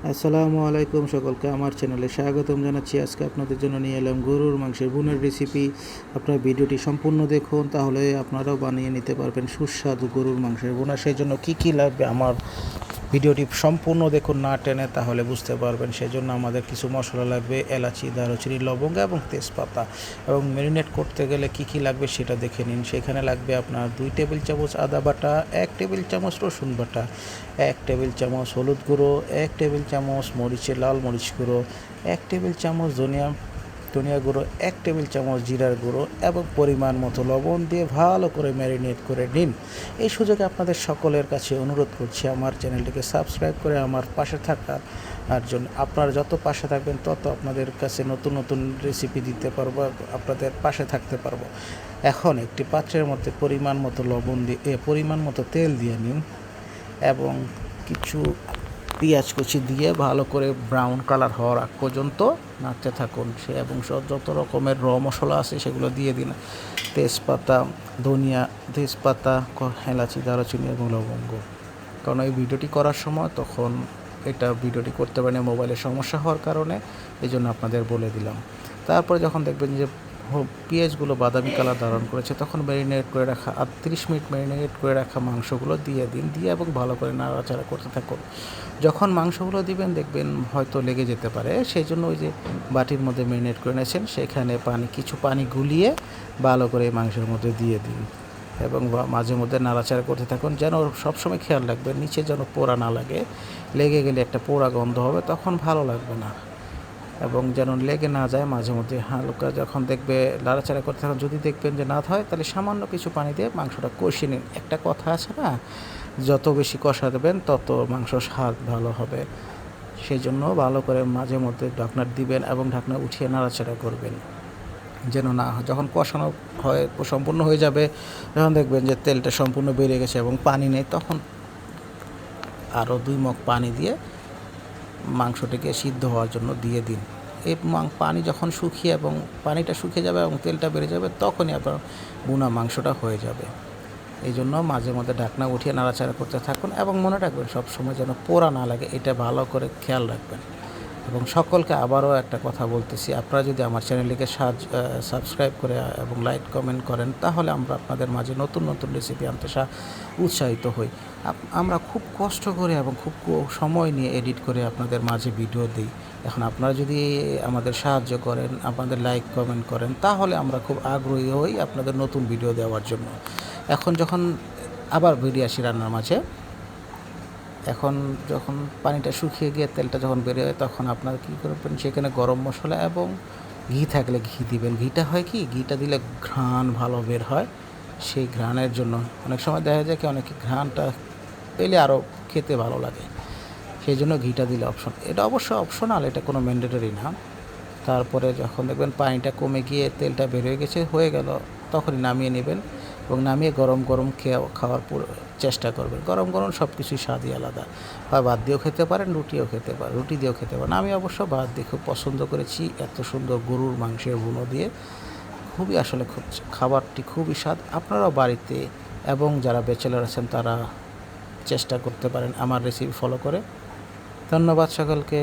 আসসালামু আলাইকুম, সকলকে আমার চ্যানেলে স্বাগতম জানাচ্ছি। আজকে আপনাদের জন্য নিয়ে এলাম গরুর মাংসের বোনের রেসিপি। আপনারা ভিডিওটি সম্পূর্ণ দেখুন, তাহলে আপনারাও বানিয়ে নিতে পারবেন সুস্বাদু গরুর মাংসের বোনা। সেই জন্য কী লাগবে আমার ভিডিওটি সম্পূর্ণ দেখুন, না টেনে, তাহলে বুঝতে পারবেন। সেজন্য আমাদের কিছু মশলা লাগবে: এলাচি, দারুচিনি, লবঙ্গ এবং তেজপাতা। এবং ম্যারিনেট করতে গেলে কী লাগবে সেটা দেখে নিন। সেখানে লাগবে আপনার 2 টেবিল চামচ আদা বাটা, 1 টেবিল চামচ রসুন বাটা, 1 টেবিল চামচ হলুদ গুঁড়ো, 1 টেবিল চামচ লাল মরিচ গুঁড়ো, 1 টেবিল চামচ ধনিয়া গুঁড়ো, 1 টেবিল চামচ জিরার গুঁড়ো এবং পরিমাণ মতো লবণ দিয়ে ভালো করে ম্যারিনেট করে নিন। এই সুযোগে আপনাদের সকলের কাছে অনুরোধ করছি, আমার চ্যানেলটিকে সাবস্ক্রাইব করে আমার পাশে থাকার জন্য। আপনারা যত পাশে থাকবেন তত আপনাদের কাছে নতুন নতুন রেসিপি দিতে পারবো, আপনাদের পাশে থাকতে পারবো। এখন একটি পাত্রের মধ্যে পরিমাণ মতো তেল দিয়ে নিন এবং কিছু পেঁয়াজ কুচি দিয়ে ভালো করে ব্রাউন কালার হওয়ার আগ পর্যন্ত নাড়তে থাকুন। এবং যত রকমের মশলা আছে সেগুলো দিয়ে দিন: তেজপাতা, এলাচি, দারুচিনি এবং লবঙ্গ। কারণ এই ভিডিওটি করার সময় তখন ভিডিওটি করতে পারেন মোবাইলের সমস্যা হওয়ার কারণে, এই জন্য আপনাদের বলে দিলাম। তারপরে যখন দেখবেন যে পেঁয়াজগুলো বাদামি কালার ধারণ করেছে, তখন ম্যারিনেট করে রাখা 30 মিনিট ম্যারিনেট করে রাখা মাংসগুলো দিয়ে দিন, এবং ভালো করে নাড়াচাড়া করতে থাকুন। যখন মাংসগুলো দিবেন দেখবেন হয়তো লেগে যেতে পারে, সেই জন্য ওই যে বাটির মধ্যে ম্যারিনেট করে নিয়েছেন সেখানে কিছু পানি গুলিয়ে ভালো করে মাংসের মধ্যে দিয়ে দিন এবং মাঝে মধ্যে নাড়াচাড়া করতে থাকুন। যেন সবসময় খেয়াল রাখবেন নিচে যেন পোড়া না লাগে। লেগে গেলে একটা পোড়া গন্ধ হবে, তখন ভালো লাগবে না। এবং যেন লেগে না যায়, মাঝে মধ্যে হালকা যখন দেখবে নাড়াচাড়া করতে থাকুন। যদি দেখবেন যে না হয়, তাহলে সামান্য কিছু পানি দিয়ে মাংসটা কষিয়ে নিন। একটা কথা আছে না, যত বেশি কষা দেবেন তত মাংস স্বাদ ভালো হবে। সেই জন্য ভালো করে মাঝে মধ্যে ঢাকনা দিবেন এবং ঢাকনা উঠিয়ে নাড়াচাড়া করবেন, যেন না যখন কষানো হয় সম্পূর্ণ হয়ে যাবে, যখন দেখবেন যে তেলটা সম্পূর্ণ বেরিয়ে গেছে এবং পানি নেই, তখন আরও 2 মগ পানি দিয়ে মাংসটিকে সিদ্ধ হওয়ার জন্য দিয়ে দিন। এই পানি যখন পানিটা শুকিয়ে যাবে এবং তেলটা বেড়ে যাবে, তখনই আপনার ভুনা মাংসটা হয়ে যাবে। এই জন্য মাঝে মধ্যে ঢাকনা উঠিয়ে নাড়াচাড়া করতে থাকুন এবং মনে রাখবেন সবসময় যেন পোড়া না লাগে, এটা ভালো করে খেয়াল রাখবেন। এবং সকলকে আবারও একটা কথা বলতেছি, আপনারা যদি আমার চ্যানেলটিকে সাবস্ক্রাইব করে এবং লাইক কমেন্ট করেন, তাহলে আমরা আপনাদের মাঝে নতুন নতুন রেসিপি আনতে উৎসাহিত হই। আমরা খুব কষ্ট করে এবং খুব সময় নিয়ে এডিট করে আপনাদের মাঝে ভিডিও দিই। এখন আপনারা যদি আমাদের সাহায্য করেন, আপনাদের লাইক কমেন্ট করেন, তাহলে আমরা খুব আগ্রহী হই আপনাদের নতুন ভিডিও দেওয়ার জন্য। এখন যখন আবার ভিডিও আসি রান্নার মাঝে, এখন যখন পানিটা শুকিয়ে গিয়ে তেলটা যখন বেরিয়ে হয়, তখন আপনারা কী করবেন, সেখানে গরম মশলা এবং ঘি থাকলে ঘি দিবেন। ঘিটা দিলে ঘ্রাণ ভালো বের হয়। সেই ঘ্রাণের জন্য অনেক সময় দেখা যায় কি অনেকে ঘ্রাণটা পেলে আরও খেতে ভালো লাগে, সেই জন্য ঘিটা দিলে এটা অবশ্য অপশনাল, এটা কোনো ম্যান্ডেটরি না। তারপরে যখন দেখবেন পানিটা কমে গিয়ে তেলটা বের হয়ে গেল, তখনই নামিয়ে নেবেন এবং নামিয়ে গরম গরম খাওয়ার চেষ্টা করবেন। গরম গরম সব কিছুই স্বাদই আলাদা। হয় ভাত দিয়েও খেতে পারেন, রুটি দিয়েও খেতে পারেন। আমি অবশ্য ভাত দিয়ে খুব পছন্দ করেছি, এত সুন্দর গরুর মাংসের ভুনো দিয়ে। খাবারটি খুবই স্বাদ। আপনারাও বাড়িতে এবং যারা ব্যাচেলর আছেন তারা চেষ্টা করতে পারেন আমার রেসিপি ফলো করে। ধন্যবাদ সকলকে।